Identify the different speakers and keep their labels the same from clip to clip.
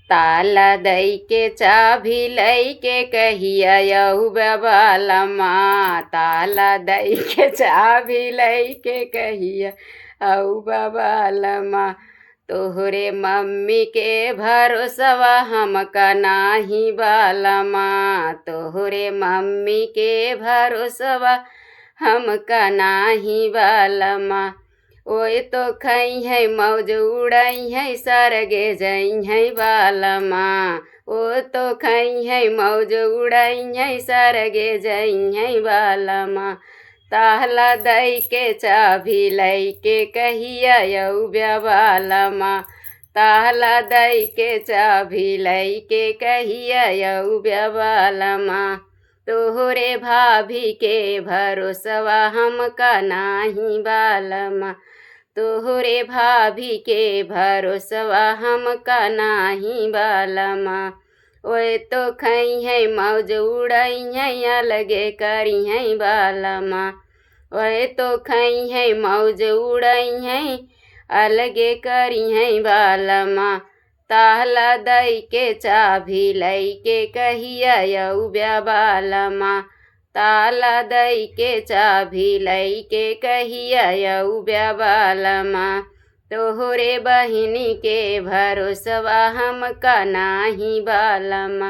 Speaker 1: ताला दई के चाभी लई के कहिया यहू बालमा। ताला दई के चाभी लई के कहिया औ बालमा। तोहरे मम्मी के भरोसवा हमका नाही बालमा। तोहरे मम्मी के भरोसवा हमका नाही बालमा। ओए तो खई है मौज उड़ाई है सरगे जई है बालमा। ओ तो खई है मौज उड़ाई है सरगे जई है बालमा। ताला दई के चाभी लई के कहिया यौ बालमा। ताला दई के चाभी लई के कहिया यौ बालमा। तोहरे भाभी के भरोसवा हमका नाही बालमा। तोहरे भाभी के भरोसवा हमका नाही बालमा। ओए तो खई है मौज उड़ाई है अलगे करी है बालमा। ओए तो खई है मौज उड़ाई है अलगे करी है बालमा। ताला दई के चाभी लई के कहिया यौ बालमा। ताला दई के चाभी लई के कहिया यौ बालमा। तोहरे बहिनी के भरोसवा हमका नाही बालमा।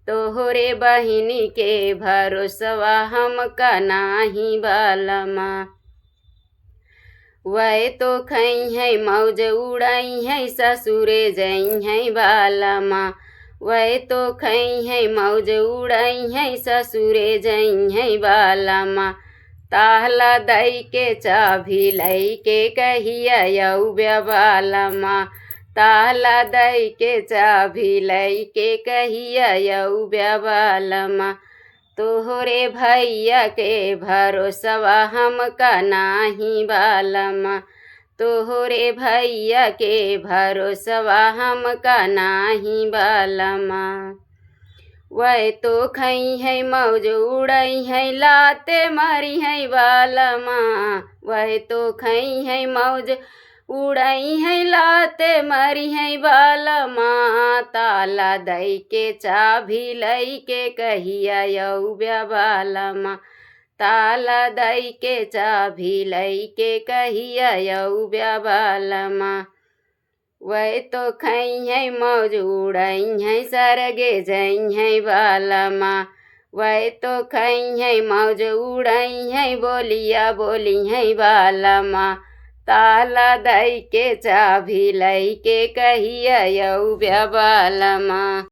Speaker 1: तोहरे बहिनी के भरोसवा हमका नाही बालमा। वह तो खई है मौज उड़ाई है ससुरे जई है बालमा। वह तो खई है मौज उड़ाई है ससुरे जई है बालमा। ताला दई के चाभी लई के कहिया यौ बालमा। ताला दई के चाभी लई के कहिया यौ बालमा। तोहरे भैया के भरोसवा हमका नाही बालमा। तोहरे भैया के भरोसवा हमका नाही बालमा। वह तो खई है मौज उड़ाई है लाते मारी है बालमा। वह तो खई है मौज उड़ाई है लाते मारी है बालमा। ताला दई के चाभी लई के कहिया यौ बालमा। ताला दई के चाभी लई के कहिया यौ बालमा। वह तो खई है मौज उड़ाई है सरगे जई है बालमा। वह तो खई है मौज उड़ाई है बोलिया बोली है बालमा। ताला दई के चाभी लई के कहिया यौ बालमा।